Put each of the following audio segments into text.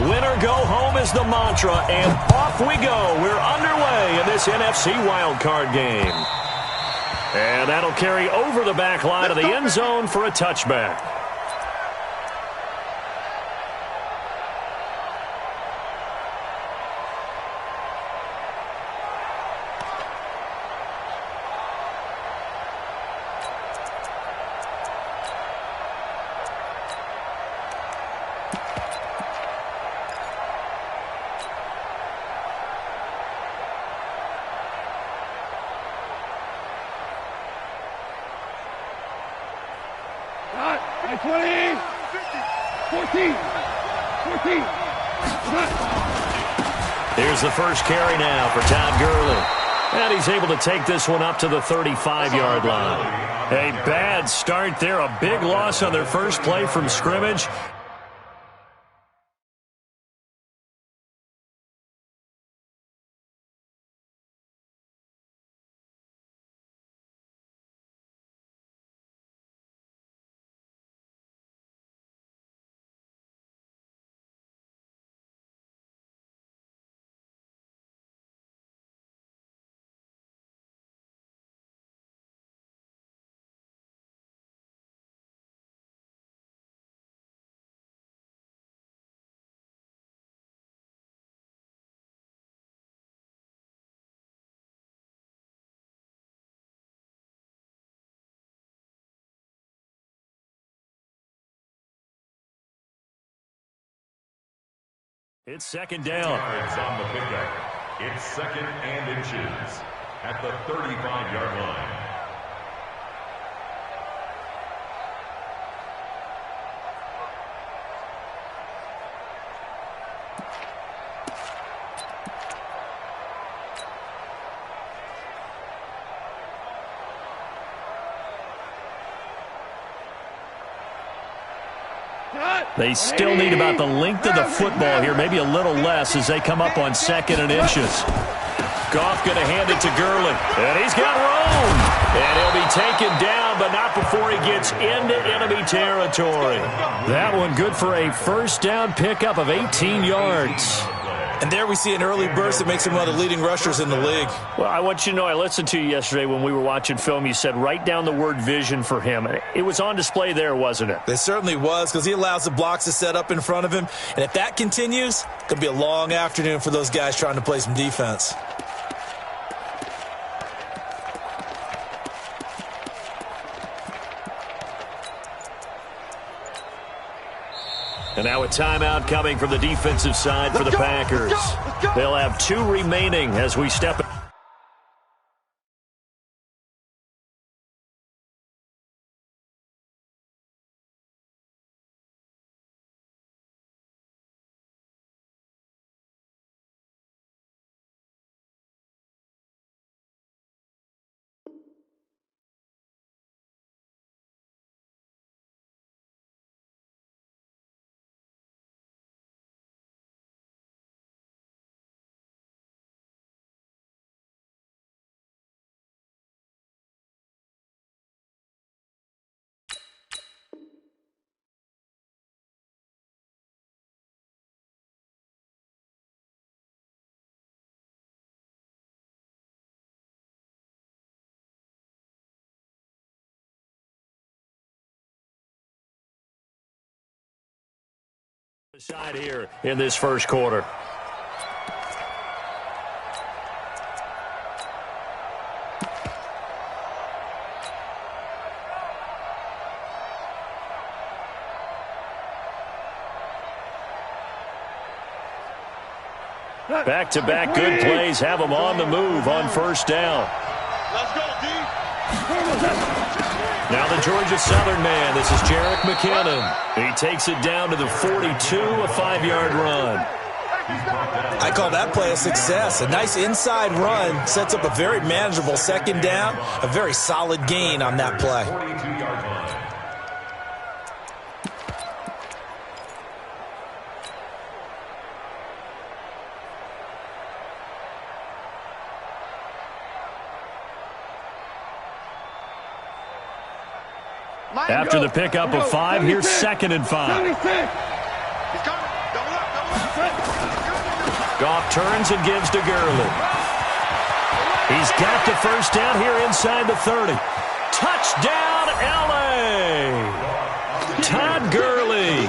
Win or go home is the mantra, and off we go. We're underway in this NFC wildcard game. And that'll carry over the back line of the end zone for a touchback. Here's the first carry now for Todd Gurley. And he's able to take this one up to the 35-yard line. A bad start there. A big loss on their first play from scrimmage. It's second down. Yards on the pickup. It's second and inches at the 35-yard line. They still need about the length of the football here, maybe a little less as they come up on second and inches. Goff going to hand it to Gurley. And he's got room. And he'll be taken down, but not before he gets into enemy territory. That one good for a first down pickup of 18 yards. And there we see an early burst that makes him one of the leading rushers in the league. Well, I want you to know, I listened to you yesterday when we were watching film. You said write down the word vision for him. It was on display there, wasn't it? It certainly was, because he allows the blocks to set up in front of him. And if that continues, it could be a long afternoon for those guys trying to play some defense. And now a timeout coming from the defensive side for the Packers. They'll have 2 remaining as we step aside here in this first quarter. Back-to-back good plays have them on the move on first down. Let's go, D. Now the Georgia Southern man, this is Jerick McKinnon. He takes it down to the 42, a 5-yard run. I call that play a success. A nice inside run sets up a very manageable second down, a very solid gain on that play. 42-yard line. After the pickup of 5, here's second and 5. He's coming. Double up, double up. Goff turns and gives to Gurley. He's got the first down here inside the 30. Touchdown, L.A. Todd Gurley,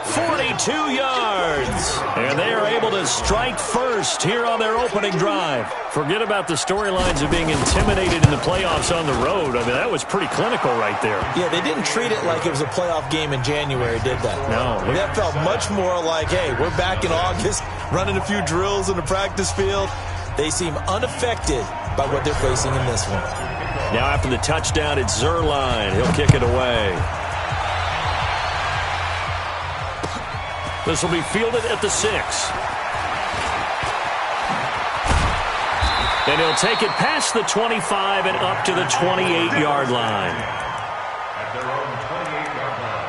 42 yards. And they are able to strike first here on their opening drive. Forget about the storylines of being intimidated in the playoffs on the road. I mean, that was pretty clinical right there. Yeah, they didn't treat it like it was a playoff game in January, did they? No. That felt much more like, hey, we're back in August, running a few drills in the practice field. They seem unaffected by what they're facing in this one. Now after the touchdown, it's Zerline. He'll kick it away. This will be fielded at the 6. And he'll take it past the 25 and up to the 28-yard line. At their own 28-yard line.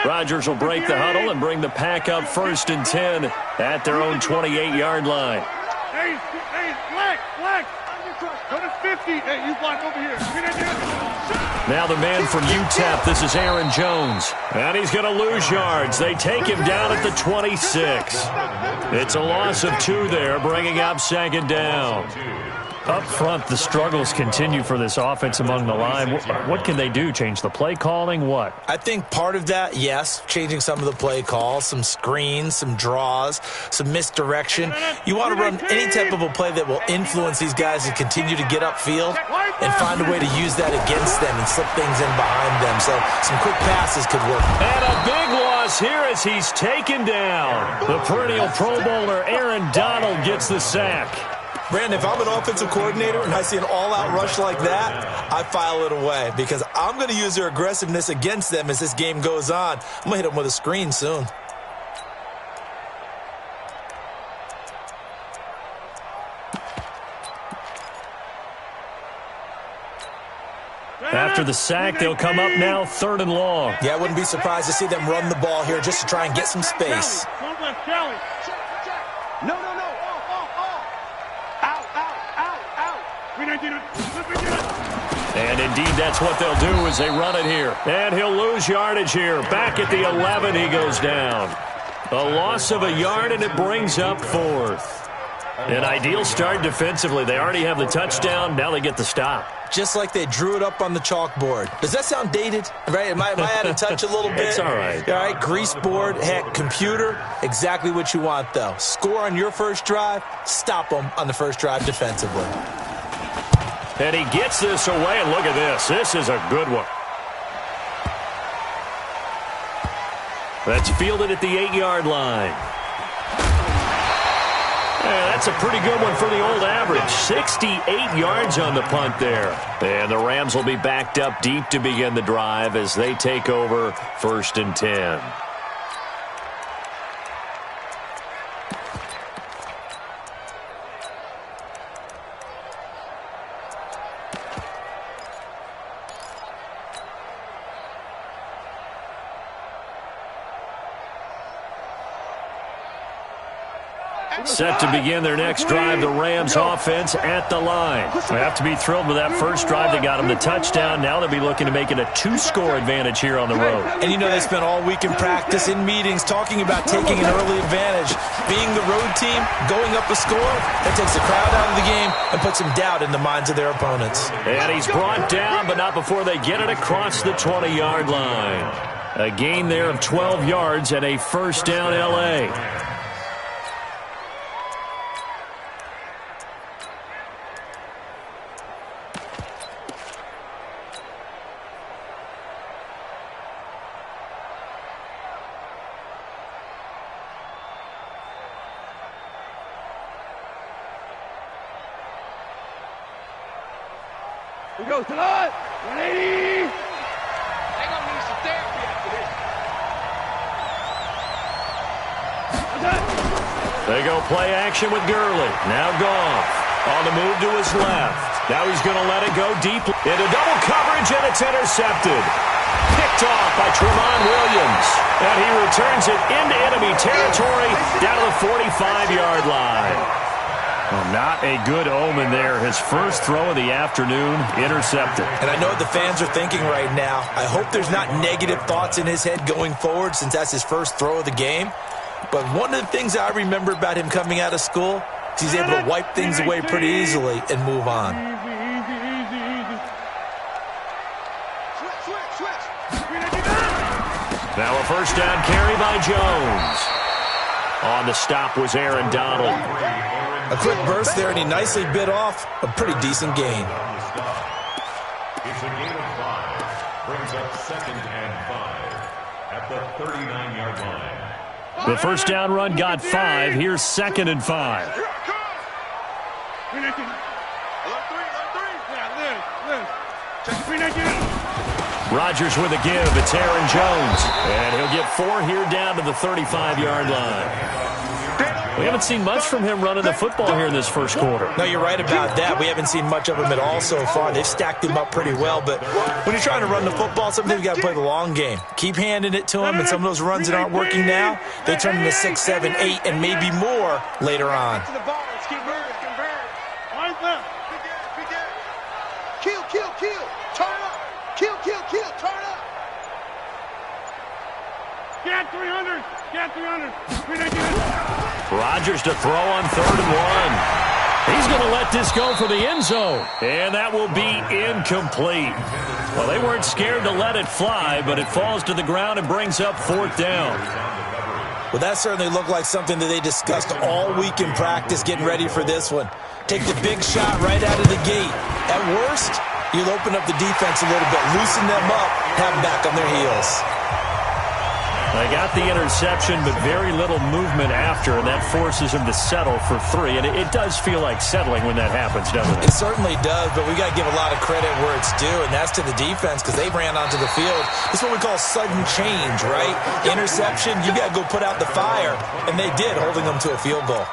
Rodgers will break the huddle and bring the pack up 1st and 10 at their own 28-yard line. Hey, flag. Go to 50. Hey, you block over here. Now the man from UTEP, this is Aaron Jones. And he's going to lose yards. They take him down at the 26. It's a loss of 2 there, bringing up 2nd down. Up front, the struggles continue for this offense among the line. What can they do? Change the play calling? What? I think part of that, yes, changing some of the play calls, some screens, some draws, some misdirection. You want to run any type of a play that will influence these guys to continue to get upfield and find a way to use that against them and slip things in behind them. So some quick passes could work. And a big loss here as he's taken down. The perennial Pro Bowler Aaron Donald gets the sack. Brandon, if I'm an offensive coordinator and I see an all-out rush like that, I file it away because I'm going to use their aggressiveness against them as this game goes on. I'm going to hit them with a screen soon. After the sack, they'll come up now 3rd and long. Yeah, I wouldn't be surprised to see them run the ball here just to try and get some space. No. And indeed, that's what they'll do as they run it here. And he'll lose yardage here. Back at the 11, he goes down. A loss of a yard, and it brings up 4th. An ideal start defensively. They already have the touchdown. Now they get the stop. Just like they drew it up on the chalkboard. Does that sound dated? Right? Am I out of touch a little bit? It's all right. All right, grease board, heck, computer, exactly what you want, though. Score on your first drive, stop them on the first drive defensively. And he gets this away, and look at this. This is a good one. That's fielded at the 8-yard line. Yeah, that's a pretty good one for the old average. 68 yards on the punt there. And the Rams will be backed up deep to begin the drive as they take over 1st and 10. Set to begin their next drive, the Rams offense at the line. They have to be thrilled with that first drive. They got them the touchdown. Now they'll be looking to make it a 2-score advantage here on the road. And you know they spent all week in practice, in meetings, talking about taking an early advantage. Being the road team, going up a score, that takes the crowd out of the game and puts some doubt in the minds of their opponents. And he's brought down, but not before they get it across the 20-yard line. A gain there of 12 yards and a first down L.A. We go to the 180. They're going to need some therapy after this. They go play action with Gurley. Now Goff on the move to his left. Now he's going to let it go deep into double coverage, and it's intercepted. Picked off by Tremont Williams. And he returns it into enemy territory down to the 45-yard line. Well, not a good omen there. His first throw of the afternoon, intercepted. And I know what the fans are thinking right now. I hope there's not negative thoughts in his head going forward since that's his first throw of the game. But one of the things I remember about him coming out of school is he's able to wipe things away pretty easily and move on. Now a first down carry by Jones. On the stop was Aaron Donald. A quick burst there, and he nicely bit off a pretty decent gain. It's a gain of 5. Brings up 2nd and 5 at the 39-yard line. The first down run got 5. Here's 2nd and 5. Rodgers with a give. It's Aaron Jones. And he'll get 4 here down to the 35-yard line. We haven't seen much from him running the football here in this first quarter. No, you're right about that. We haven't seen much of him at all so far. They've stacked him up pretty well. But when you're trying to run the football, sometimes you got to play the long game. Keep handing it to him, and some of those runs that aren't working now, they turn into 6, 7, 8, and maybe more later on. Kill, kill, kill. Turn up. Kill, kill, kill. Turn up. Get 300. Get 300. Rodgers to throw on 3rd and 1. He's going to let this go for the end zone. And that will be incomplete. Well, they weren't scared to let it fly, but it falls to the ground and brings up 4th down. Well, that certainly looked like something that they discussed all week in practice getting ready for this one. Take the big shot right out of the gate. At worst, you'll open up the defense a little bit, loosen them up, have them back on their heels. They got the interception, but very little movement after, and that forces him to settle for 3. And it does feel like settling when that happens, doesn't it? It certainly does, but we got to give a lot of credit where it's due, and that's to the defense because they ran onto the field. It's what we call sudden change, right? Interception, you got to go put out the fire, and they did, holding them to a field goal.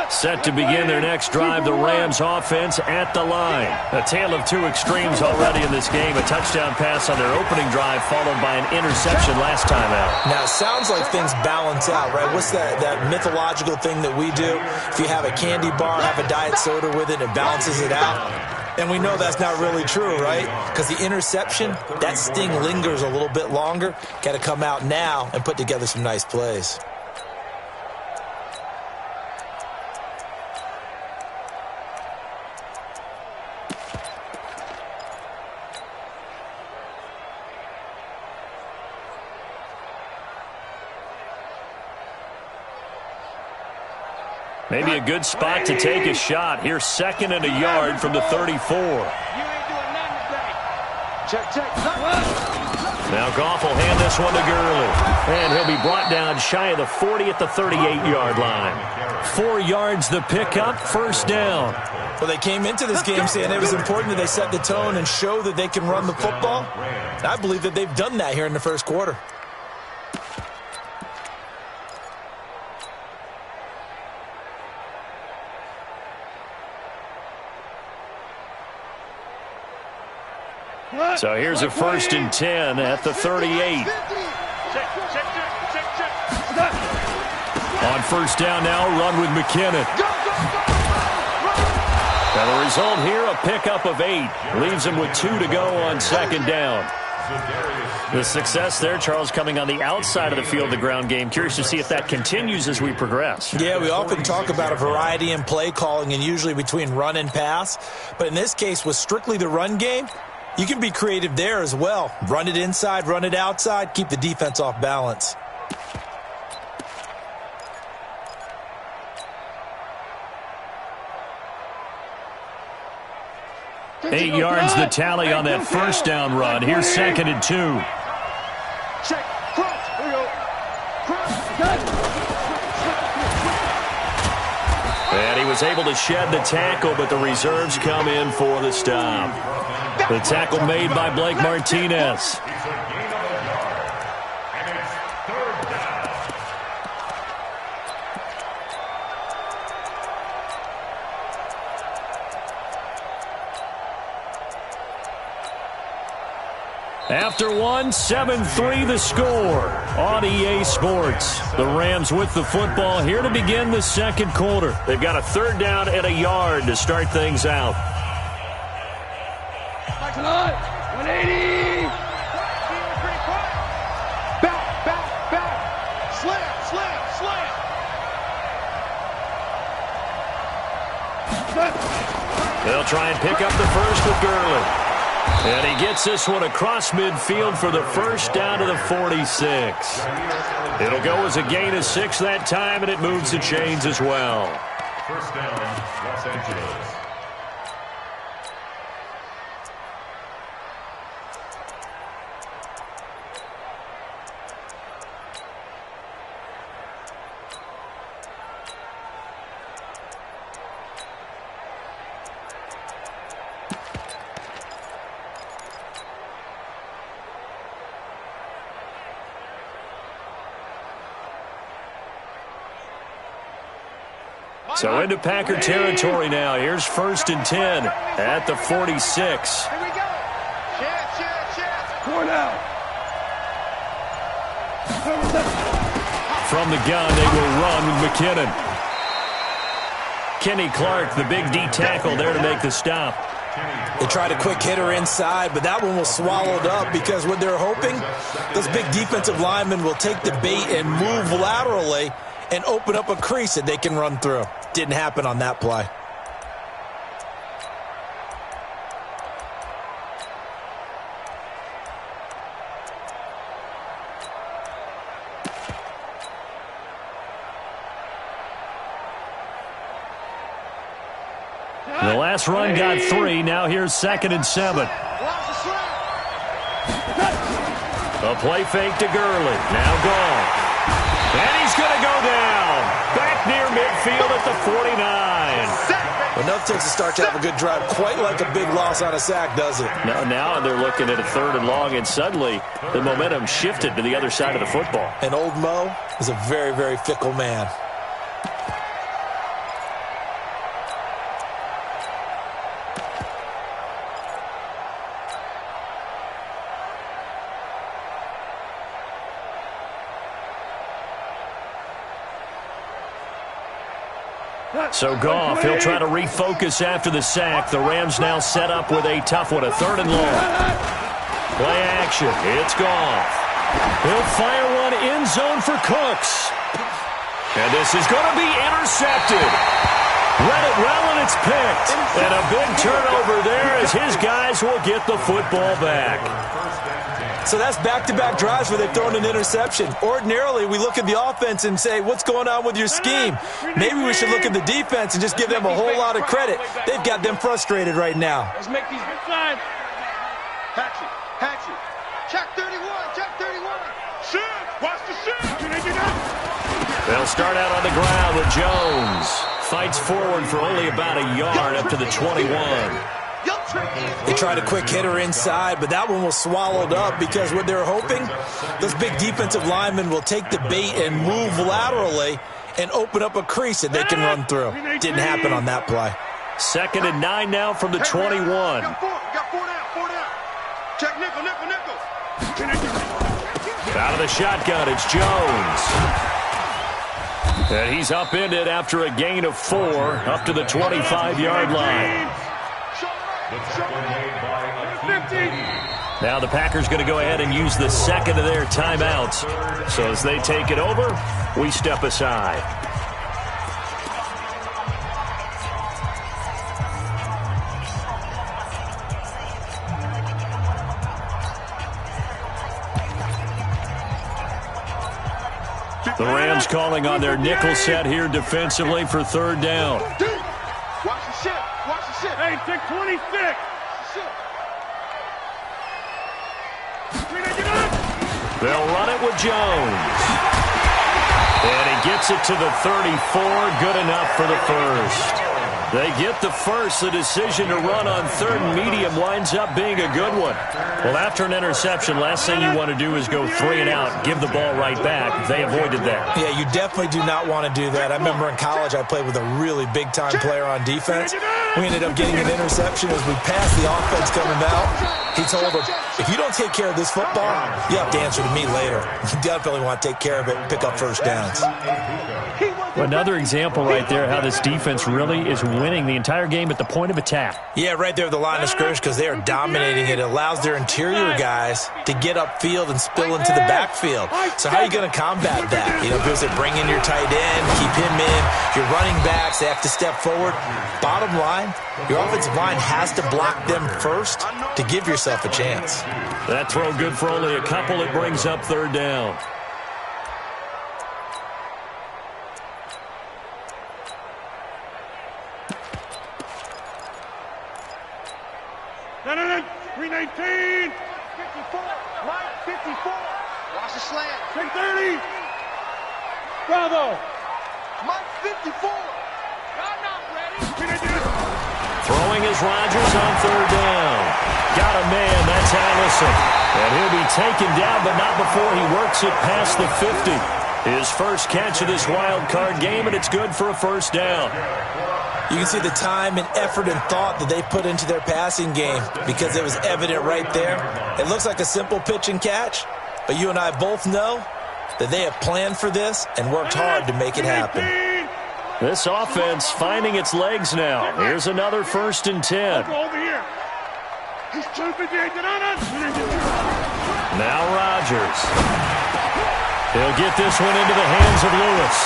Set to begin their next drive, the Rams offense at the line. A tale of 2 extremes already in this game. A touchdown pass on their opening drive followed by an interception last time out. Now, it sounds like things balance out, right? What's that mythological thing that we do? If you have a candy bar, have a diet soda with it, it balances it out. And we know that's not really true, right? Because the interception, that sting lingers a little bit longer. Got to come out now and put together some nice plays. Maybe a good spot to take a shot. Here's 2nd and a yard from the 34. Now Goff will hand this one to Gurley. And he'll be brought down shy of the 40 at the 38-yard line. 4 yards the pickup, 1st down. Well, they came into this game saying it was important that they set the tone and show that they can run the football. And I believe that they've done that here in the first quarter. So here's a 1st and 10 at the 38. On 1st down now, run with McKinnon. Now the result here, a pickup of 8. Leaves him with 2 to go on 2nd down. The success there, Charles, coming on the outside of the field, the ground game. Curious to see if that continues as we progress. Yeah, we often talk about a variety in play calling and usually between run and pass. But in this case, with strictly the run game, you can be creative there as well. Run it inside, run it outside, keep the defense off balance. Eight yards the tally on that 1st down run. Here's 2nd and 2. Check. Cross. Here we go. Cross. And he was able to shed the tackle, but the reserves come in for the stop. The tackle made by Blake Martinez. After one, 7-3 the score on EA Sports. The Rams with the football here to begin the second quarter. They've got a third down and a yard to start things out. 180. Back. Slam. They'll try and pick up the first with Gurley. And he gets this one across midfield for the first down to the 46. It'll go as a gain of 6 that time, and it moves the chains as well. First down, Los Angeles. So into Packer territory now. Here's 1st and 10 at the 46. Here we go. Chance. 4 down. From the gun, they will run with McKinnon. Kenny Clark, the big D tackle there to make the stop. They tried a quick hitter inside, but that one was swallowed up because what they're hoping, those big defensive linemen will take the bait and move laterally and open up a crease that they can run through. Didn't happen on that play. The last run got 3. Now here's 2nd and 7. A play fake to Gurley. Now gone. And he's going to go down. Back near midfield at the 49. Well, enough takes to start to have a good drive. Quite like a big loss on a sack, does it? Now they're looking at a 3rd and long, and suddenly the momentum shifted to the other side of the football. And old Mo is a very, very fickle man. So Goff, he'll try to refocus after the sack. The Rams now set up with a tough one, a 3rd and long. Play action. It's Goff. He'll fire one end zone for Cooks. And this is going to be intercepted. Read it well, and it's picked. And a big turnover there as his guys will get the football back. So that's back-to-back drives where they've thrown an interception. Ordinarily, we look at the offense and say, what's going on with your scheme? Maybe we should look at the defense and just give them a whole lot of credit. They've got them frustrated right now. Let's make these good signs. Hatchet. Check 31. Shoot. Watch the shoot. They'll start out on the ground with Jones. Fights forward for only about a yard up to the 21. They tried a quick hitter inside, but that one was swallowed up because what they're hoping, those big defensive linemen will take the bait and move laterally and open up a crease that they can run through. Didn't happen on that play. 2nd and 9 now from the 21. Got 4 down. Check nickel. Out of the shotgun, it's Jones. And he's upended after a gain of 4 up to the 25-yard line. Now the Packers going to go ahead and use the 2nd of their timeouts. So as they take it over, we step aside. The Rams calling on their nickel set here defensively for 3rd down. Watch the shit. Hey, take 26. They'll run it with Jones. And he gets it to the 34. Good enough for the first. They get the first. The decision to run on third and medium winds up being a good one. Well, after an interception, last thing you want to do is go 3 and out, give the ball right back. They avoided that. Yeah, you definitely do not want to do that. I remember in college I played with a really big-time player on defense. We ended up getting an interception as we passed the offense coming out. He told him, if you don't take care of this football, you have to answer to me later. You definitely want to take care of it and pick up first downs. Another example right there how this defense really is winning the entire game at the point of attack. Yeah, right there at the line of scrimmage because they are dominating it. It allows their interior guys to get upfield and spill into the backfield. So how are you going to combat that? You know, because they bring in your tight end, keep him in. Your running backs, they have to step forward. Bottom line, your offensive line has to block them first to give yourself a chance. That throw good for only a couple. It brings up third down. No, 319. 54. Mike, 54. Watch the slant. 630. Bravo. Mike, 54. I'm not ready. Throwing is Rodgers on third down. Got a man. That's Allison. And he'll be taken down, but not before he works it past the 50. His first catch of this wild card game, and it's good for a first down. You can see the time and effort and thought that they put into their passing game because it was evident right there. It looks like a simple pitch and catch, but you and I both know that they have planned for this and worked hard to make it happen. This offense finding its legs now. Here's another 1st and 10. Over here. He's 258. Now Rodgers. He'll get this one into the hands of Lewis.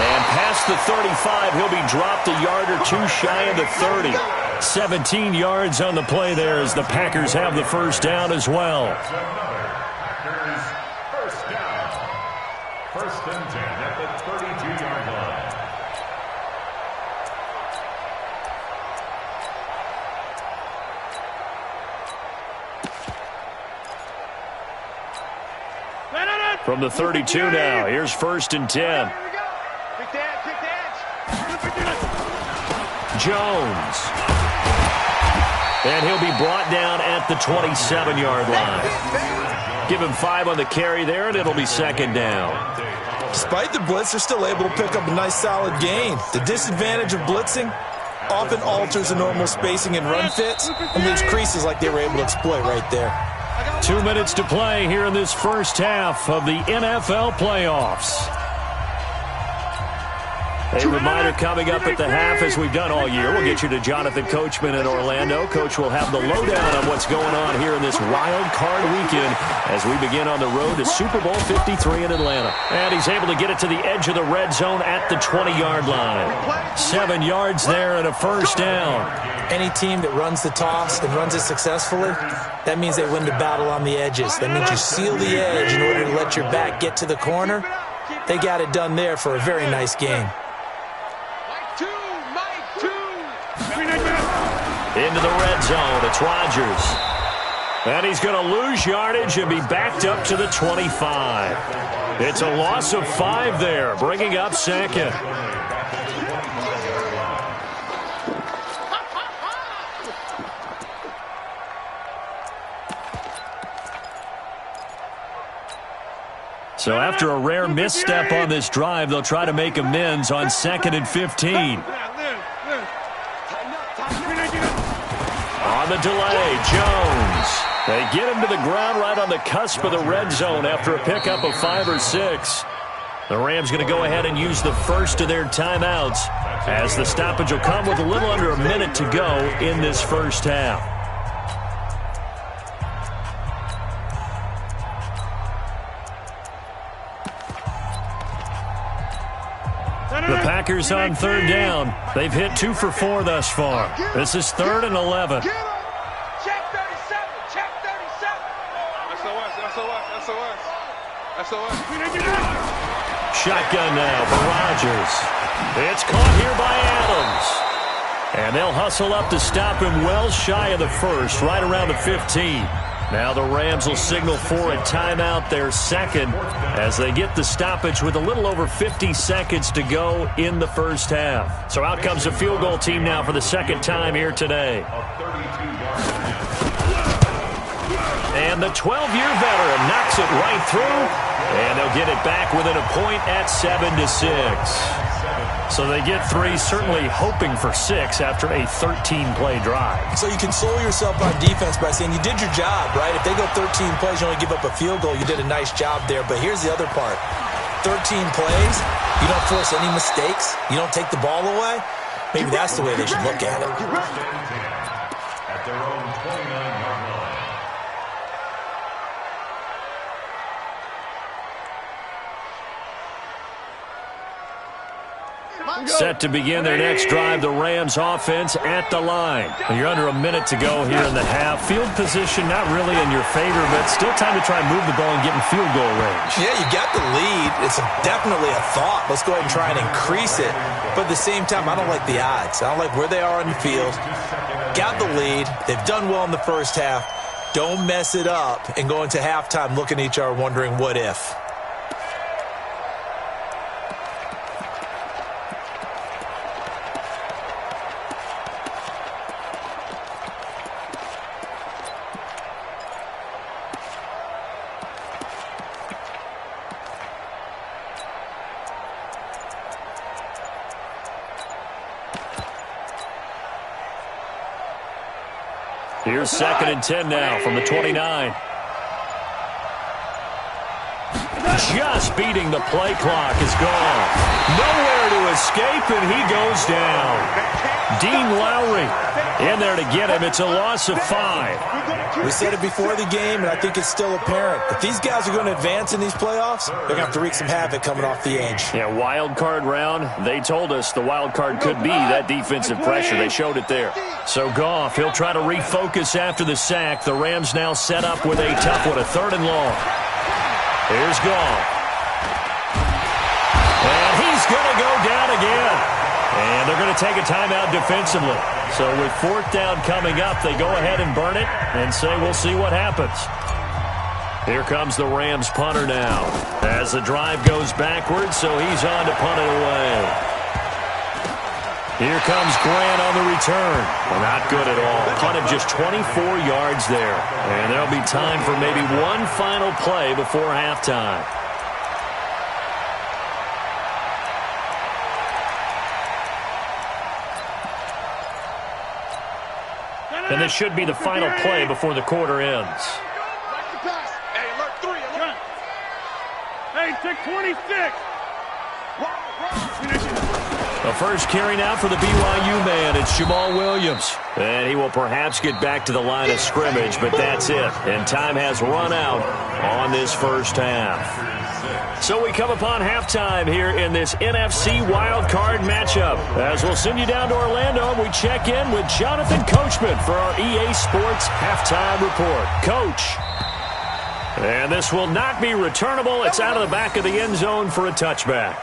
And past the 35, he'll be dropped a yard or two shy of the 30. 17 yards on the play there as the Packers have the first down as well. Packers first down. 1st and 10 at the 32-yard line. From the 32 now, here's 1st and 10. Big dance. Jones. And he'll be brought down at the 27-yard line. Give him 5 on the carry there, and it'll be 2nd down. Despite the blitz, they're still able to pick up a nice solid gain. The disadvantage of blitzing often alters the normal spacing and run fits and leaves creases like they were able to exploit right there. 2 minutes to play here in this first half of the NFL playoffs. A reminder coming up at the half, as we've done all year. We'll get you to Jonathan Coachman in Orlando. Coach will have the lowdown on what's going on here in this wild card weekend as we begin on the road to Super Bowl 53 in Atlanta. And he's able to get it to the edge of the red zone at the 20-yard line. 7 yards there and a first down. Any team that runs the toss and runs it successfully, that means they win the battle on the edges. That means you seal the edge in order to let your back get to the corner. They got it done there for a very nice game. Into the red zone, it's Rodgers. And he's going to lose yardage and be backed up to the 25. It's a loss of 5 there, bringing up 2nd. So after a rare misstep on this drive, they'll try to make amends on 2nd and 15. On the delay, Jones. They get him to the ground right on the cusp of the red zone after a pickup of 5 or 6. The Rams going to go ahead and use the first of their timeouts as the stoppage will come with a little under a minute to go in this first half. The Packers on third down. They've hit 2 for 4 thus far. This is 3rd and 11. Check 37. Check 37. SOS. Shotgun now for Rodgers. It's caught here by Adams. And they'll hustle up to stop him well shy of the first, right around the 15. Now the Rams will signal for a timeout, their second, as they get the stoppage with a little over 50 seconds to go in the first half. So out comes the field goal team now for the second time here today. And the 12-year veteran knocks it right through, and they'll get it back within a point at 7-6. So they get 3, certainly hoping for 6 after a 13-play drive. So you console yourself on defense by saying you did your job, right? If they go 13 plays, you only give up a field goal, you did a nice job there. But here's the other part. 13 plays, you don't force any mistakes, you don't take the ball away. Maybe that's the way they should look at it. At their own 29-yard line. Set to begin their next drive, the Rams offense at the line. You're under a minute to go here in the half. Field position not really in your favor, but still time to try and move the ball and get in field goal range. Yeah, you got the lead. It's definitely a thought. Let's go ahead and try and increase it. But at the same time, I don't like the odds. I don't like where they are on the field. Got the lead. They've done well in the first half. Don't mess it up and go into halftime looking at each other wondering what if. Here's 2nd and 10 now from the 29. Just beating the play clock is gone. Nowhere to escape, and he goes down. Dean Lowry in there to get him. It's a loss of 5. We said it before the game, and I think it's still apparent. If these guys are going to advance in these playoffs, they're going to have to wreak some havoc coming off the edge. Yeah, wild card round. They told us the wild card could be that defensive pressure. They showed it there. So Goff, he'll try to refocus after the sack. The Rams now set up with a tough one, a 3rd and long. Here's Goff. And he's going to go down again. And they're going to take a timeout defensively. So with 4th down coming up, they go ahead and burn it and say we'll see what happens. Here comes the Rams punter now as the drive goes backwards, so he's on to punt it away. Here comes Grant on the return. Well, not good at all. Punt of just 24 yards there. And there'll be time for maybe one final play before halftime. And this should be the final play before the quarter ends. Hey, alert 3, alert. Hey, take 26. The first carry now for the BYU man. It's Jamal Williams. And he will perhaps get back to the line of scrimmage, but that's it. And time has run out on this first half. So we come upon halftime here in this NFC wildcard matchup. As we'll send you down to Orlando, we check in with Jonathan Coachman for our EA Sports Halftime Report. Coach. And this will not be returnable. It's out of the back of the end zone for a touchback.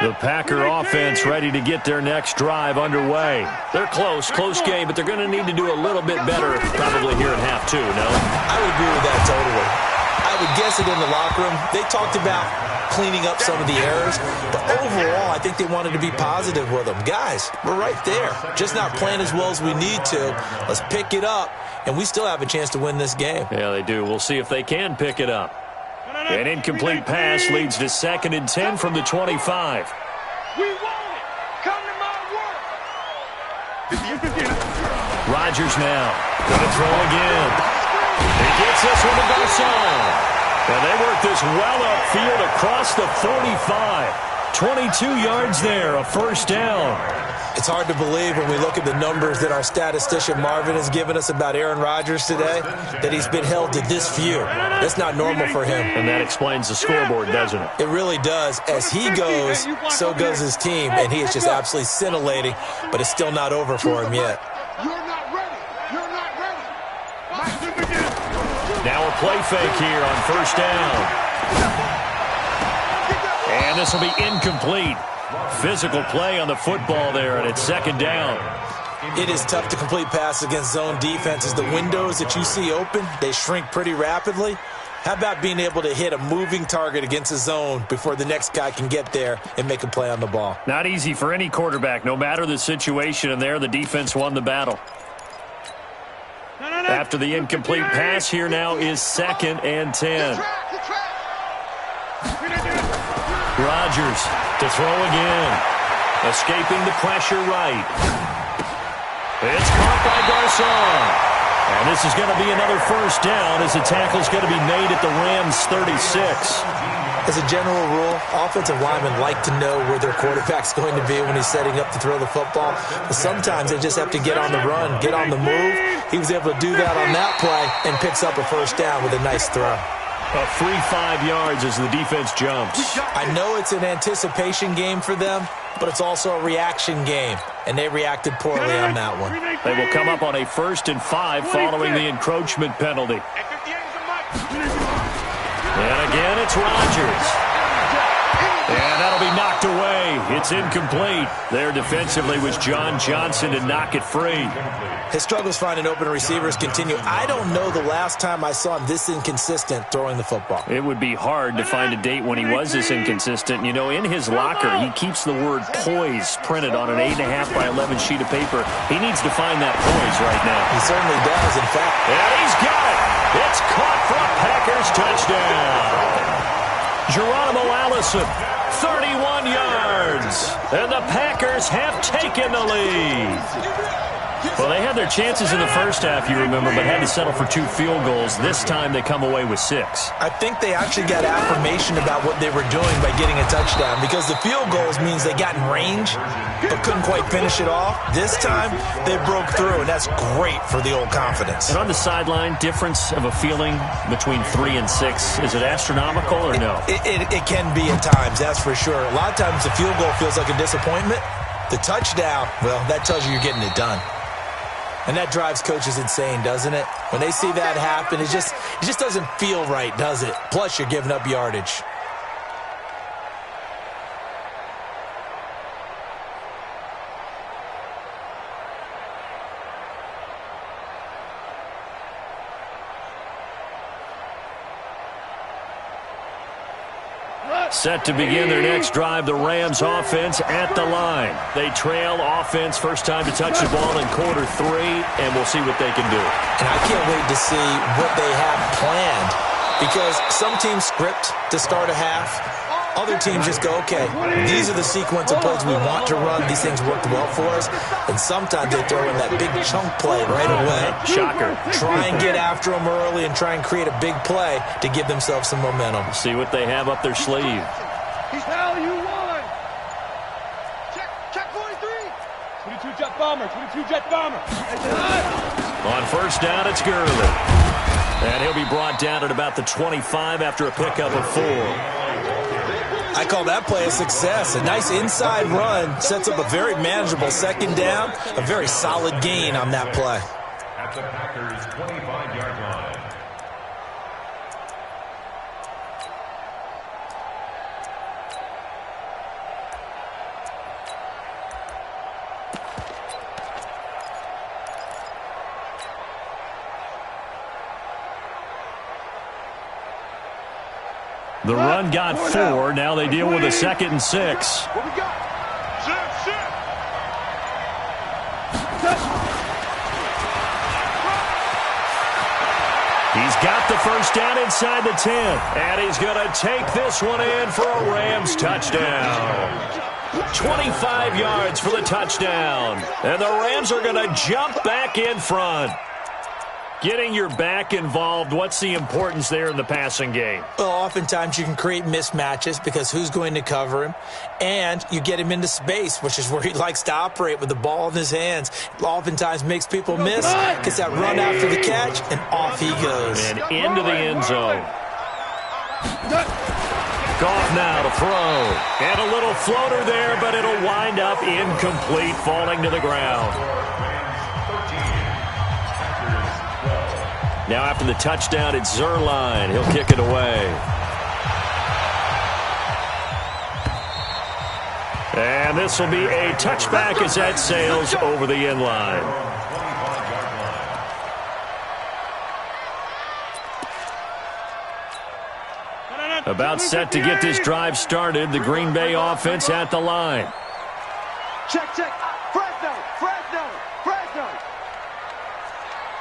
The Packer offense ready to get their next drive underway. They're close game, but they're going to need to do a little bit better probably here in half 2, no? I would agree with that totally. I would guess it in the locker room. They talked about cleaning up some of the errors, but overall, I think they wanted to be positive with them. Guys, we're right there. Just not playing as well as we need to. Let's pick it up, and we still have a chance to win this game. Yeah, they do. We'll see if they can pick it up. An incomplete pass leads to 2nd and 10 from the 25. We want it. Come to my work. Rodgers now. Going to throw again. He gets this one to Garcon. And they work this well upfield across the 45. 22 yards there, a 1st down. It's hard to believe when we look at the numbers that our statistician Marvin has given us about Aaron Rodgers today, that he's been held to this few. That's not normal for him. And that explains the scoreboard, doesn't it? It really does. As he goes, so goes his team, and he is just absolutely scintillating, but it's still not over for him yet. You're not ready. You're not ready. Now a play fake here on first down. And this will be incomplete. Physical play on the football there, and it's second down. It is tough to complete passes against zone defenses. The windows that you see open, they shrink pretty rapidly. How about being able to hit a moving target against a zone before the next guy can get there and make a play on the ball? Not easy for any quarterback, no matter the situation, and there the defense won the battle. After the incomplete pass, here now is 2nd and 10. Rodgers to throw again. Escaping the pressure right. It's caught by Garcon. And this is going to be another first down as the tackle's going to be made at the Rams' 36. As a general rule, offensive linemen like to know where their quarterback's going to be when he's setting up to throw the football. But sometimes they just have to get on the run, get on the move. He was able to do that on that play and picks up a first down with a nice throw. A free 5 yards as the defense jumps. I know it's an anticipation game for them, but it's also a reaction game, and they reacted poorly on that one. They will come up on a 1st and 5 following the encroachment penalty. And again, it's Rodgers. And that'll be knocked away. It's incomplete. There defensively was John Johnson to knock it free. His struggles finding open receivers continue. I don't know the last time I saw him this inconsistent throwing the football. It would be hard to find a date when he was this inconsistent. You know, in his locker, he keeps the word poise printed on an 8.5 by 11 sheet of paper. He needs to find that poise right now. He certainly does, in fact. And he's got it. It's caught for a Packers touchdown. Geronimo Allison, 31 yards. And the Packers have taken the lead. Well, they had their chances in the first half, you remember, but had to settle for 2 field goals. This time they come away with 6. I think they actually got affirmation about what they were doing by getting a touchdown, because the field goals means they got in range but couldn't quite finish it off. This time they broke through, and that's great for the old confidence. And on the sideline, difference of a feeling between 3 and 6, is it astronomical or no? It can be at times, that's for sure. A lot of times the field goal feels like a disappointment. The touchdown, well, that tells you you're getting it done. And that drives coaches insane, doesn't it? When they see that happen, it just doesn't feel right, does it? Plus, you're giving up yardage. Set to begin their next drive, the Rams offense at the line. They trail offense, first time to touch the ball in quarter 3, and we'll see what they can do. And I can't wait to see what they have planned, because some teams script to start a half. Other teams just go, okay, these are the sequence of plays we want to run. These things worked well for us. And sometimes they throw in that big chunk play right away. Shocker. Try and get after them early and try and create a big play to give themselves some momentum. See what they have up their sleeve. He's how you won. Check 43. 22 jet bomber, 22 jet bomber. On first down, it's Gurley. And he'll be brought down at about the 25 after a pickup of 4. I call that play a success. A nice inside run sets up a very manageable second down, a very solid gain on that play. At the Packers' 25-yard line. The run got 4. Now they deal with a 2nd and 6. What we got? Sit. He's got the first down inside the 10. And he's going to take this one in for a Rams touchdown. 25 yards for the touchdown. And the Rams are going to jump back in front. Getting your back involved, what's the importance there in the passing game? Well, oftentimes you can create mismatches because who's going to cover him? And you get him into space, which is where he likes to operate with the ball in his hands. Oftentimes makes people miss, gets that run after the catch, and off he goes. And into the end zone. Goff now to throw. And a little floater there, but it'll wind up incomplete, falling to the ground. Now after the touchdown, it's Zerline. He'll kick it away. And this will be a touchback as that sails over the end line. About set to get this drive started. The Green Bay offense at the line. Check. Fresno.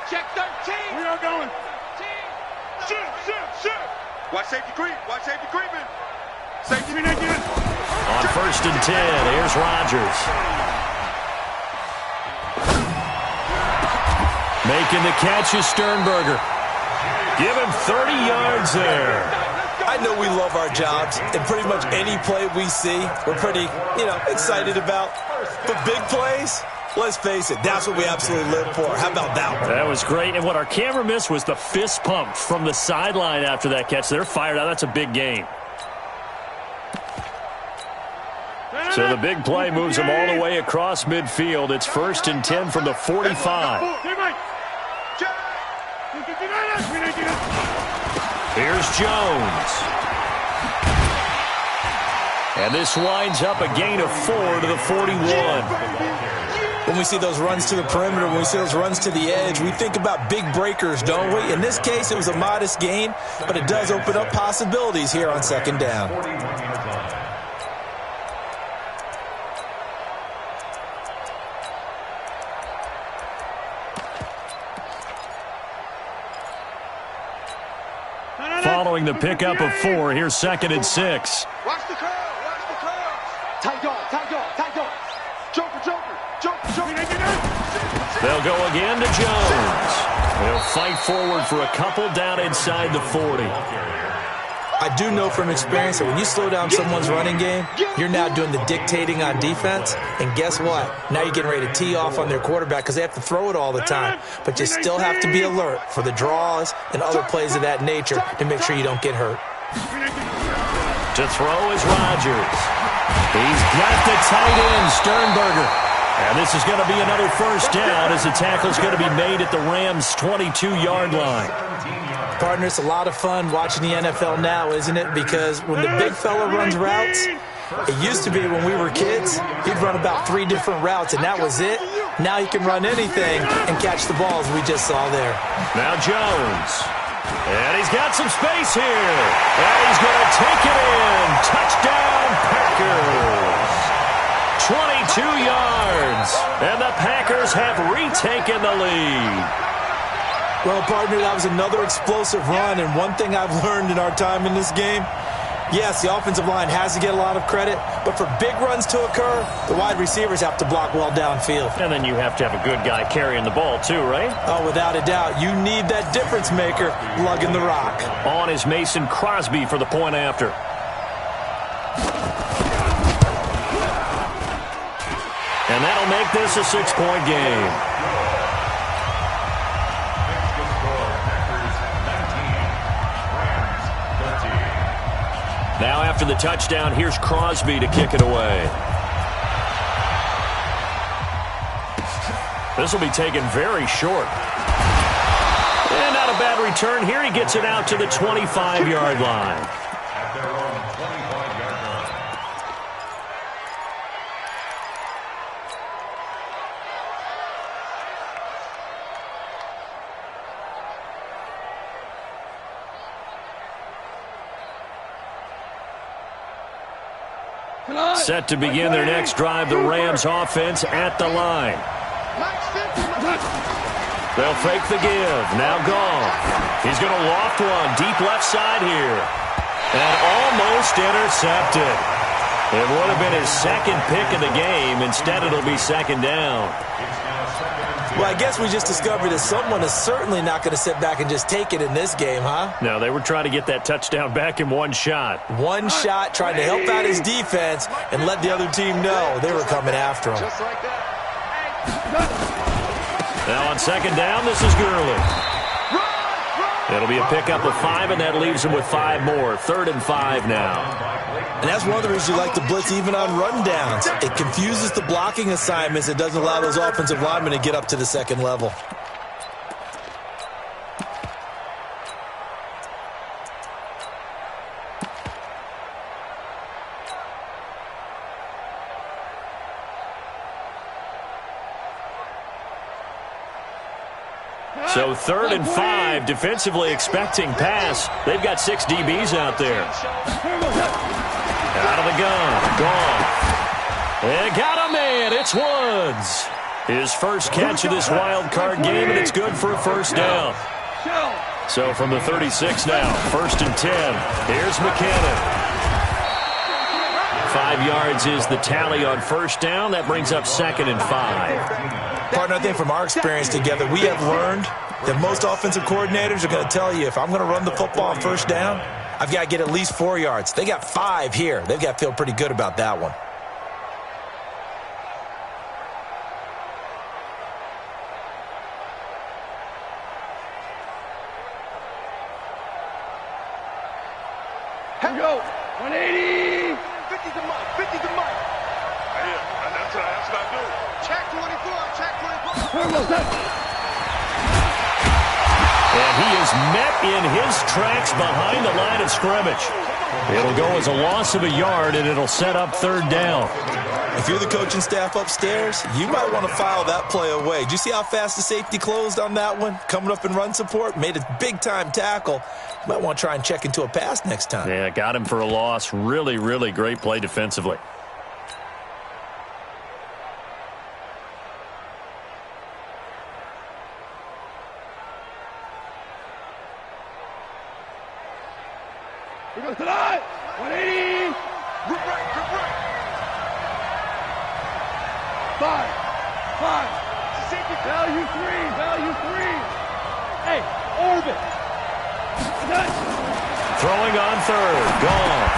Check 13. We are going. Shoot. Watch safety creeping. Safety. On 1st and 10, here's Rodgers. Making the catch is Sternberger. Give him 30 yards there. I know we love our jobs, and pretty much any play we see, we're pretty, excited about. But big plays, let's face it, that's what we absolutely live for. How about that one? That was great, and what our camera missed was the fist pump from the sideline after that catch. They're fired out. That's a big gain. So the big play moves them all the way across midfield. It's 1st and 10 from the 45. Here's Jones. And this winds up a gain of 4 to the 41. When we see those runs to the perimeter, when we see those runs to the edge, we think about big breakers, don't we? In this case, it was a modest gain, but it does open up possibilities here on 2nd down. Following the pickup of 4, here's 2nd and 6. Watch the curl. Tight dog. Joker. They'll go again to Jones. They'll fight forward for a couple down inside the 40. I do know from experience that when you slow down someone's running game, you're now doing the dictating on defense. And guess what? Now you're getting ready to tee off on their quarterback because they have to throw it all the time. But you still have to be alert for the draws and other plays of that nature to make sure you don't get hurt. To throw is Rodgers. He's got the tight end, Sternberger. And this is going to be another 1st down as the tackle's going to be made at the Rams' 22-yard line. Partner, it's a lot of fun watching the NFL now, isn't it? Because when the big fella runs routes, it used to be when we were kids, he'd run about 3 different routes, and that was it. Now he can run anything and catch the balls we just saw there. Now Jones. And he's got some space here. And he's going to take it in. Touchdown, Packers. 22 yards. And the Packers have retaken the lead. Well, partner, that was another explosive run, and one thing I've learned in our time in this game, yes, the offensive line has to get a lot of credit, but for big runs to occur, the wide receivers have to block well downfield. And then you have to have a good guy carrying the ball too, right? Oh, without a doubt. You need that difference maker lugging the rock. On is Mason Crosby for the point after. And that'll make this a 6-point game. Now after the touchdown, here's Crosby to kick it away. This will be taken very short. And not a bad return here. He gets it out to the 25-yard line. At their own 25-yard line. Set to begin their next drive, the Rams offense at the line. They'll fake the give. Now Goff. He's going to loft one deep left side here. And almost intercepted. It would have been his 2nd pick of the game. Instead, it'll be 2nd down. Well, I guess we just discovered that someone is certainly not going to sit back and just take it in this game, huh? No, they were trying to get that touchdown back in one shot. One shot, trying to help out his defense and let the other team know they were coming after him. Just like that. Now on 2nd down, this is Gurley. It'll be a pickup of 5, and that leaves him with 5 more. 3rd and 5 now. And that's one of the reasons you like to blitz even on rundowns. It confuses the blocking assignments. It doesn't allow those offensive linemen to get up to the 2nd level. So 3rd and 5, defensively expecting pass. They've got 6 DBs out there. Out of the gun. Gone. And got a man. It's Woods. His first catch of this wild card game, and it's good for a first down. So from the 36 now, 1st and 10. Here's McKinnon. 5 yards is the tally on first down. That brings up 2nd and 5. Partner, I think from our experience together, we have learned that most offensive coordinators are going to tell you, if I'm going to run the football on first down, I've got to get at least 4 yards. They got 5 here. They've got to feel pretty good about that one. Here we go. 180. 50 to Mike. 50 to Mike. Yeah, that's what I do. Check 24. Check 24. And he is met in his tracks behind the line of scrimmage. It'll go as a loss of a yard, and it'll set up 3rd down. If you're the coaching staff upstairs, you might want to file that play away. Did you see how fast the safety closed on that one? Coming up in run support, made a big-time tackle. You might want to try and check into a pass next time. Yeah, got him for a loss. Really, really great play defensively. Here goes tonight. 180. Group right. 5. Safety. Value 3. Hey, orbit. Throwing on 3rd. Gone.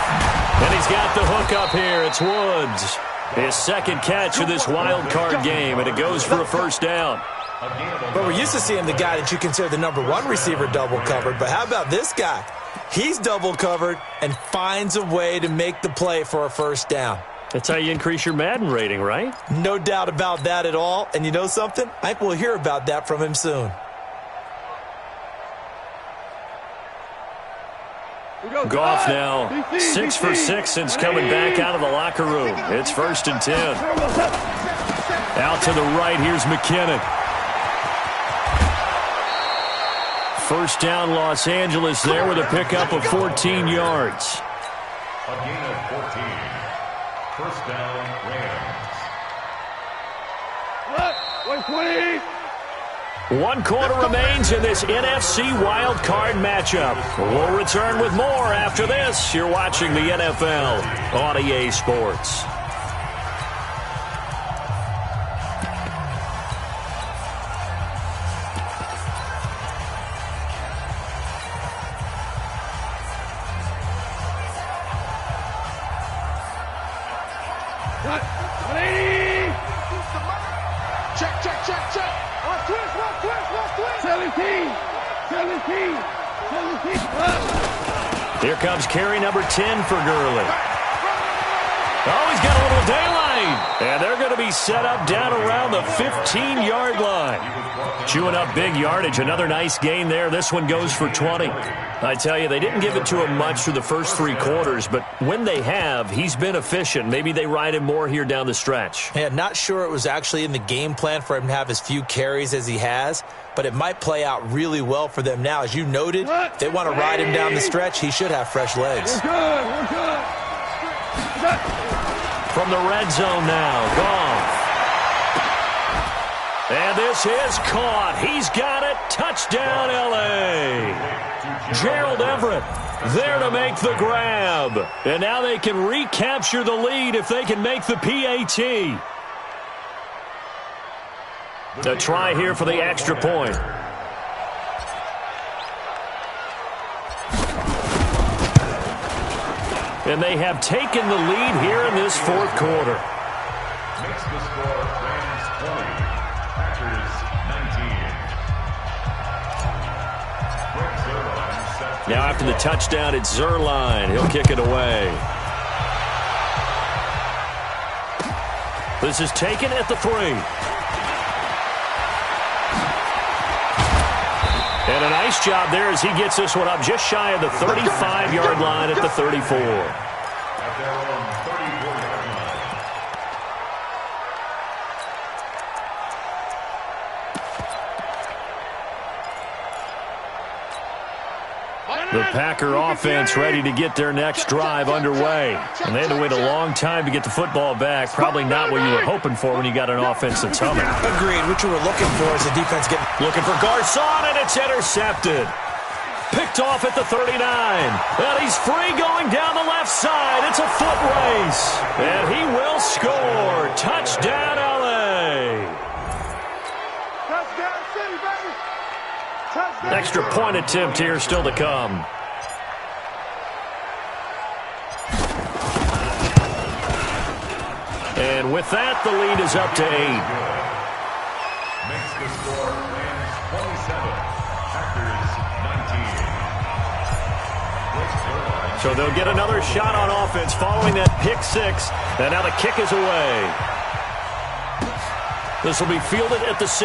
And he's got the hook up here. It's Woods. His 2nd catch of this wild card game, and it goes for a first down. But we're used to seeing the guy that you consider the #1 receiver double covered. But how about this guy? He's double covered and finds a way to make the play for a first down. That's how you increase your Madden rating, right? No doubt about that at all. And you know something? I think we'll hear about that from him soon. Goff now 6 for 6 since coming back out of the locker room. It's 1st and 10. Out to the right, here's McKinnon. First down, Los Angeles there with a pickup of 14 yards. A gain of 14. First down, Rams. What? 120. 1 quarter remains in this NFC wild card matchup. We'll return with more after this. You're watching the NFL on EA Sports. What? 180. Check. Twist. 17. Here comes carry number 10 for Gurley. Oh, he's got a little daylight. And they're going to be set up down around the 15-yard line. Chewing up big yardage. Another nice gain there. This one goes for 20. I tell you, they didn't give it to him much through the first 3 quarters, but when they have, he's been efficient. Maybe they ride him more here down the stretch. Yeah, not sure it was actually in the game plan for him to have as few carries as he has, but it might play out really well for them now. As you noted, if they want to ride him down the stretch, he should have fresh legs. We're good. From the red zone now, Goff. And this is caught. He's got it. Touchdown, L.A. Gerald Everett there to make the grab. And now they can recapture the lead if they can make the PAT. A try here for the extra point. And they have taken the lead here in this 4th quarter. Makes the score Rams 20, Packers 19. Now after the touchdown, it's Zerline. He'll kick it away. This is taken at the 3. And a nice job there as he gets this one up just shy of the 35-yard line at the 34. At their own 34-yard line. The Packer offense ready to get their next drive underway. And they had to wait a long time to get the football back. Probably not what you were hoping for when you got an offense that's humming. Agreed. What you were looking for is the defense getting... Looking for Garcon, and it's intercepted. Picked off at the 39. And he's free going down the left side. It's a foot race. And he will score. Touchdown, L.A. Touchdown City, baby. Touchdown. Extra point attempt here still to come. And with that, the lead is up to 8. Makes the score Rams 27, Packers 19. So they'll get another shot on offense following that pick 6. And now the kick is away. This will be fielded at the 6.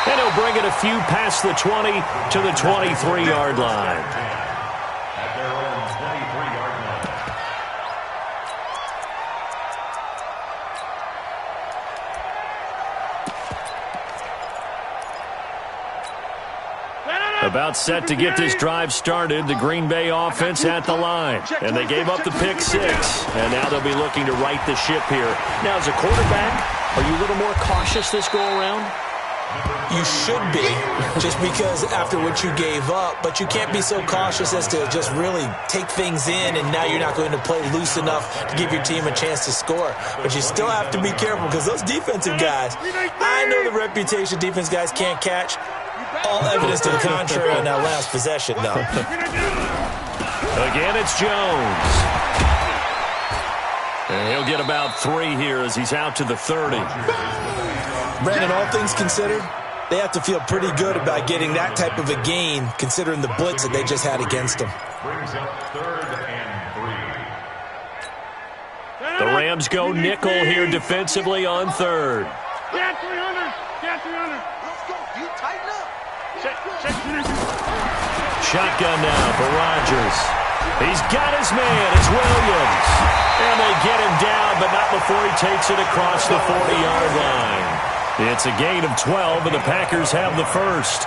And he'll bring it a few past the 20 to the 23-yard line. At their own 23-yard line. About set to get this drive started, the Green Bay offense at the line. And they gave up the pick 6. And now they'll be looking to right the ship here. Now, as a quarterback, are you a little more cautious this go-around? You should be, just because after what you gave up, but you can't be so cautious as to just really take things in, and now you're not going to play loose enough to give your team a chance to score. But you still have to be careful, because those defensive guys, I know the reputation defense guys can't catch. All evidence to the contrary on that last possession, though. Again, it's Jones. And he'll get about 3 here as he's out to the 30. Brandon, all things considered, they have to feel pretty good about getting that type of a gain, considering the blitz that they just had against them. Brings up 3rd and 3. The Rams go nickel here defensively on 3rd. Get 300. Get 300. Let's go. You tighten up. Shotgun now for Rodgers. He's got his man. It's Williams. And they get him down, but not before he takes it across the 40-yard line. It's a gain of 12, and the Packers have the first.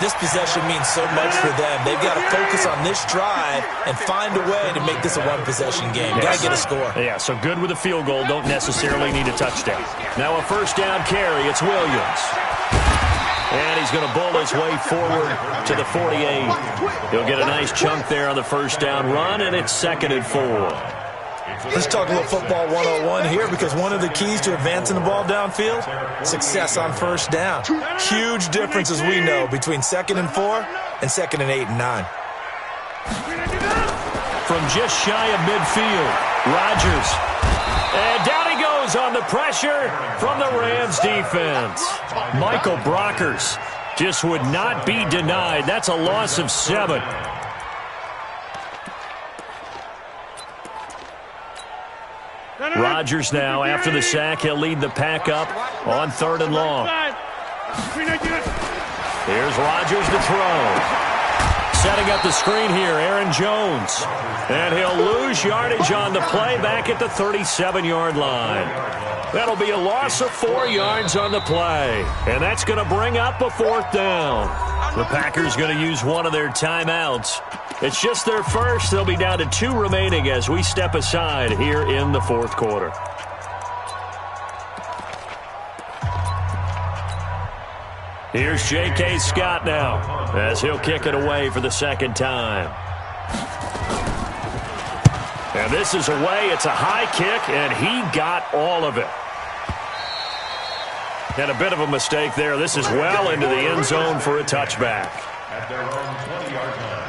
This possession means so much for them. They've got to focus on this drive and find a way to make this a one-possession game. Got to get a score. Yeah, so good with a field goal. Don't necessarily need a touchdown. Now a first down carry. It's Williams. And he's going to bull his way forward to the 48. He'll get a nice chunk there on the first down run, and it's 2nd and 4. Let's talk a little football 101 here, because one of the keys to advancing the ball downfield, success on first down. Huge difference, as we know, between 2nd and 4 and 2nd and 8 and 9. From just shy of midfield, Rodgers. And down he goes on the pressure from the Rams defense. Michael Brockers just would not be denied. That's a loss of 7. Rodgers now, after the sack, he'll lead the pack up on 3rd and long. Here's Rodgers to throw. Setting up the screen here, Aaron Jones. And he'll lose yardage on the play back at the 37-yard line. That'll be a loss of 4 yards on the play. And that's going to bring up a 4th down. The Packers going to use one of their timeouts. It's just their first. They'll be down to 2 remaining as we step aside here in the 4th quarter. Here's J.K. Scott now as he'll kick it away for the 2nd time. And this is away. It's a high kick, and he got all of it. And a bit of a mistake there. This is well into the end zone for a touchback. At their own 20-yard line.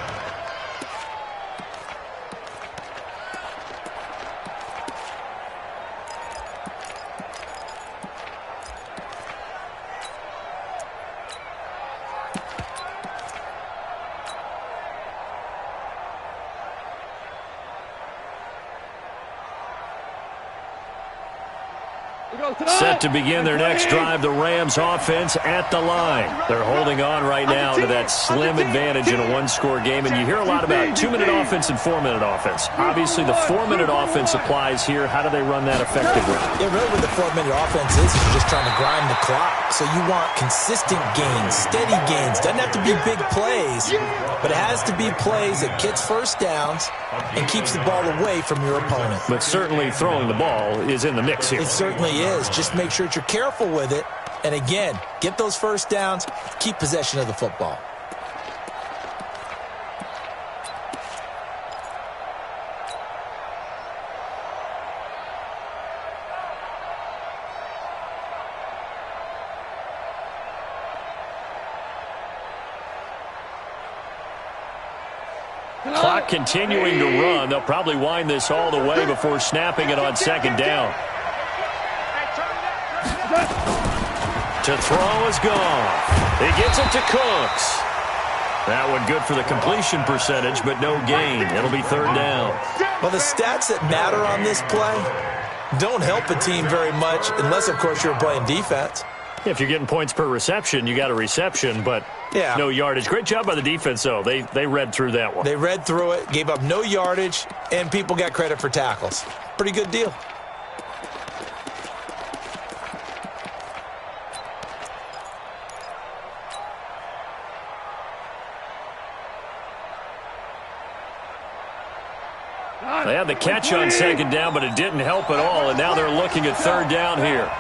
Set to begin their next drive, the Rams offense at the line. They're holding on right now to that slim advantage in a one-score game, and you hear a lot about 2-minute offense and 4-minute offense. Obviously, the 4-minute offense applies here. How do they run that effectively? Yeah, really what the 4-minute offense is you're just trying to grind the clock. So you want consistent gains, steady gains. Doesn't have to be big plays, but it has to be plays that gets first downs and keeps the ball away from your opponent. But certainly throwing the ball is in the mix here. It certainly is. Just make sure that you're careful with it. And again, get those first downs, keep possession of the football. Clock continuing to run. They'll probably wind this all the way before snapping it on second down. To throw is gone. He gets it to Cooks. That one good for the completion percentage, but no gain. It'll be third down. Well, the stats that matter on this play don't help a team very much unless, of course, you're playing defense. If you're getting points per reception, you got a reception, but no yardage. Great job by the defense, though. They read through that one. They read through it, gave up no yardage, and people got credit for tackles. Pretty good deal. They had the catch on second down, but it didn't help at all, and now they're looking at third down here.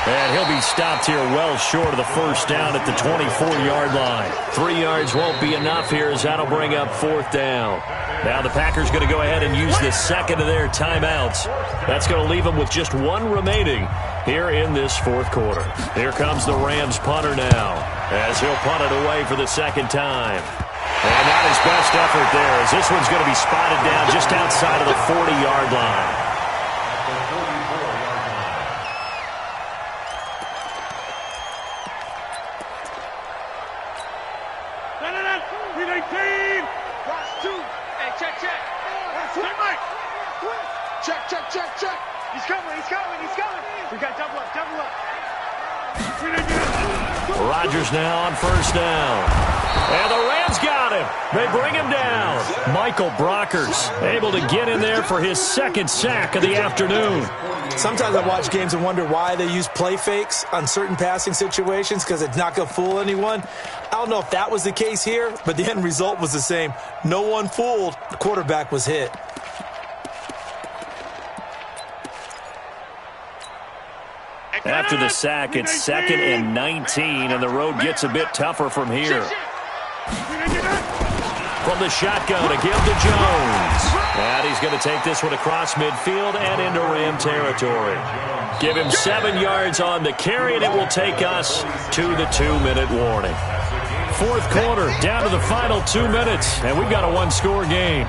And he'll be stopped here well short of the first down at the 24-yard line. 3 yards won't be enough here as that'll bring up fourth down. Now the Packers going to go ahead and use the second of their timeouts. That's going to leave them with just one remaining here in this fourth quarter. Here comes the Rams punter now as he'll punt it away for the second time. And not his best effort there as this one's going to be spotted down just outside of the 40-yard line. Check. He's coming. We got double up. Rodgers now on first down. And the Rams got him. They bring him down. Michael Brockers able to get in there for his second sack of the afternoon. Sometimes I watch games and wonder why they use play fakes on certain passing situations because it's not going to fool anyone. I don't know if that was the case here, but the end result was the same. No one fooled. The quarterback was hit. After the sack, it's 2nd and 19, and the road gets a bit tougher from here. From the shotgun, a give to Jones. And he's going to take this one across midfield and into Ram territory. Give him 7 yards on the carry, and it will take us to the 2-minute warning. Fourth quarter, down to the final 2 minutes, and we've got a one-score game.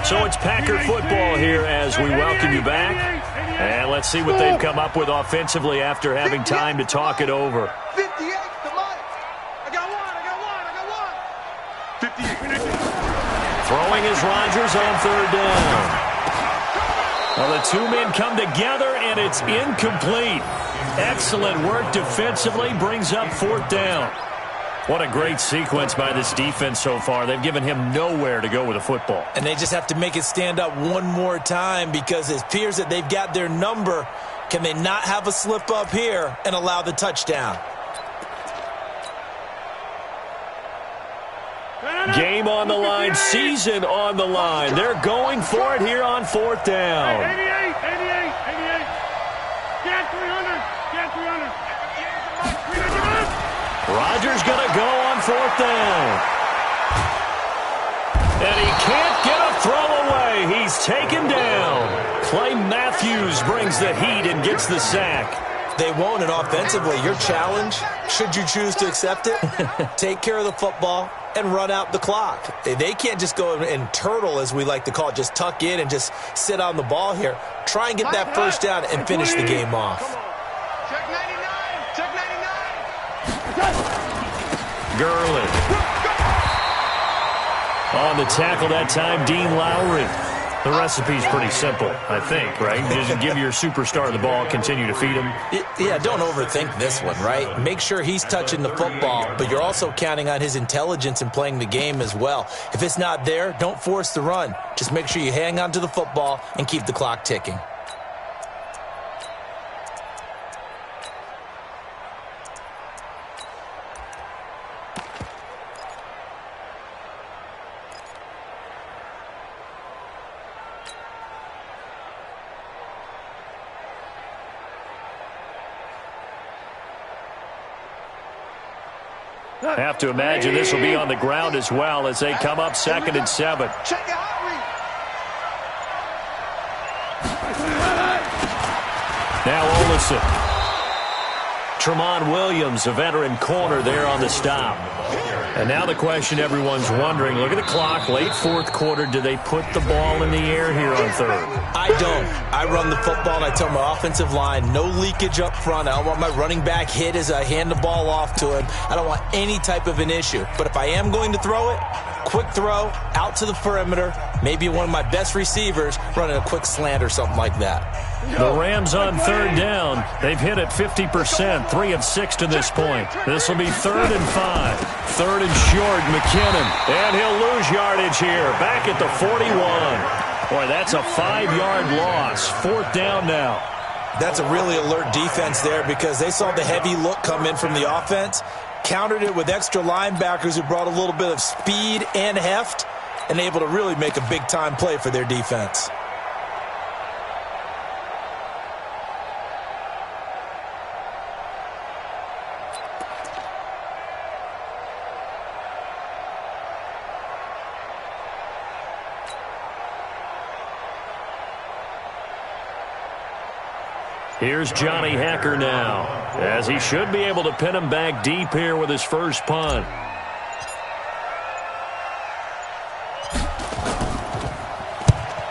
So it's Packer football here as we welcome you back. And let's see what they've come up with offensively after having time to talk it over. 58, the mic. I got one. 58. Throwing is Rodgers on third down. Well, the two men come together, and it's incomplete. Excellent work defensively, brings up fourth down. What a great sequence by this defense so far. They've given him nowhere to go with the football. And they just have to make it stand up one more time because it appears that they've got their number. Can they not have a slip up here and allow the touchdown? Game on the line, season on the line. They're going for it here on fourth down. 88. Get 300. Rodgers going to go on fourth down. And he can't get a throw away. He's taken down. Clay Matthews brings the heat and gets the sack. They won't, and offensively, your challenge, should you choose to accept it, take care of the football and run out the clock. They can't just go and turtle, as we like to call it, just tuck in and just sit on the ball here. Try and get that first down and finish the game off. Check 99. Gurley. On the tackle that time, Dean Lowry. The recipe's pretty simple, I think, right? Just give your superstar the ball, continue to feed him. Yeah, don't overthink this one, right? Make sure he's touching the football, but you're also counting on his intelligence in playing the game as well. If it's not there, don't force the run. Just make sure you hang on to the football and keep the clock ticking. Have to imagine this will be on the ground as well as they come up 2nd and 7. Check it out. Now Olsen. Tremont Williams, a veteran corner there on the stop. And now the question everyone's wondering, look at the clock, late 4th quarter, do they put the ball in the air here on 3rd? I don't. I run the football and I tell my offensive line, no leakage up front. I don't want my running back hit as I hand the ball off to him. I don't want any type of an issue. But if I am going to throw it, quick throw, out to the perimeter, maybe one of my best receivers running a quick slant or something like that. The Rams on 3rd down. They've hit it 50%, 3 of 6 to this point. This will be 3rd and 5. 3rd and short, McKinnon. And he'll lose yardage here, back at the 41. Boy, that's a 5-yard loss. 4th down now. That's a really alert defense there because they saw the heavy look come in from the offense, countered it with extra linebackers who brought a little bit of speed and heft, and able to really make a big-time play for their defense. Here's Johnny Hacker now, as he should be able to pin him back deep here with his first punt.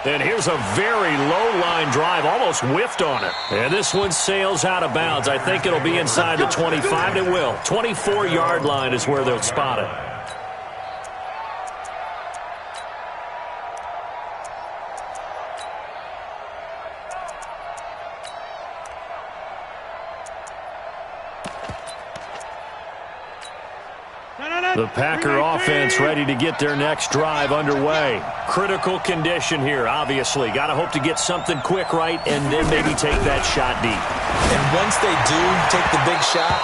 And here's a very low-line drive, almost whiffed on it. And this one sails out of bounds. I think it'll be inside the 25. It will. 24-yard line is where they'll spot it. The Packer offense ready to get their next drive underway. Critical condition here, obviously. Got to hope to get something quick right and then maybe take that shot deep. And once they do take the big shot,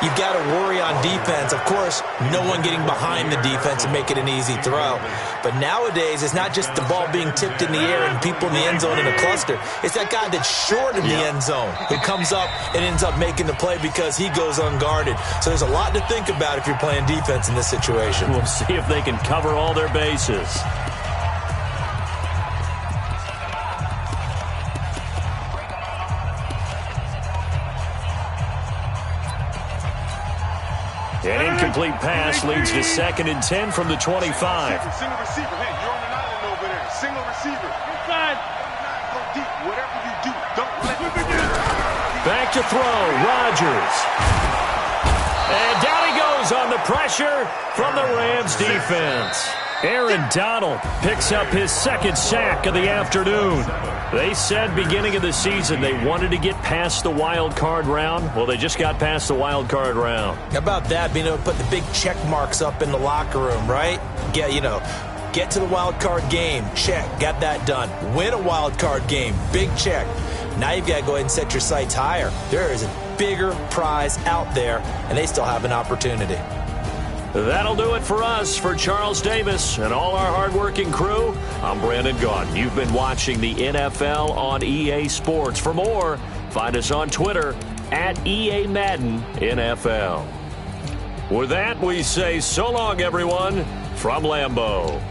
you've got to worry on defense. Of course, no one getting behind the defense and make it an easy throw. But nowadays, it's not just the ball being tipped in the air and people in the end zone in a cluster. It's that guy that's short in the end zone who comes up and ends up making the play because he goes unguarded. So there's a lot to think about if you're playing defense in this situation. We'll see if they can cover all their bases. An incomplete pass leads to 2nd and 10 from the 25. Single receiver. Hey, you're on an island over there. Single receiver. Inside. Go deep. Whatever you do, don't let me Back to throw. Rodgers. And down he goes on the pressure from the Rams defense. Aaron Donald picks up his 2nd sack of the afternoon. They said beginning of the season they wanted to get past the wild card round. Well, they just got past the wild card round. How about that, being able to put the big check marks up in the locker room, right? Get to the wild card game, check, got that done. Win a wild card game, big check. Now you've got to go ahead and set your sights higher. There is a bigger prize out there, and they still have an opportunity. That'll do it for us. For Charles Davis and all our hardworking crew, I'm Brandon Gaudin. You've been watching the NFL on EA Sports. For more, find us on Twitter at EA Madden NFL. With that, we say so long, everyone, from Lambeau.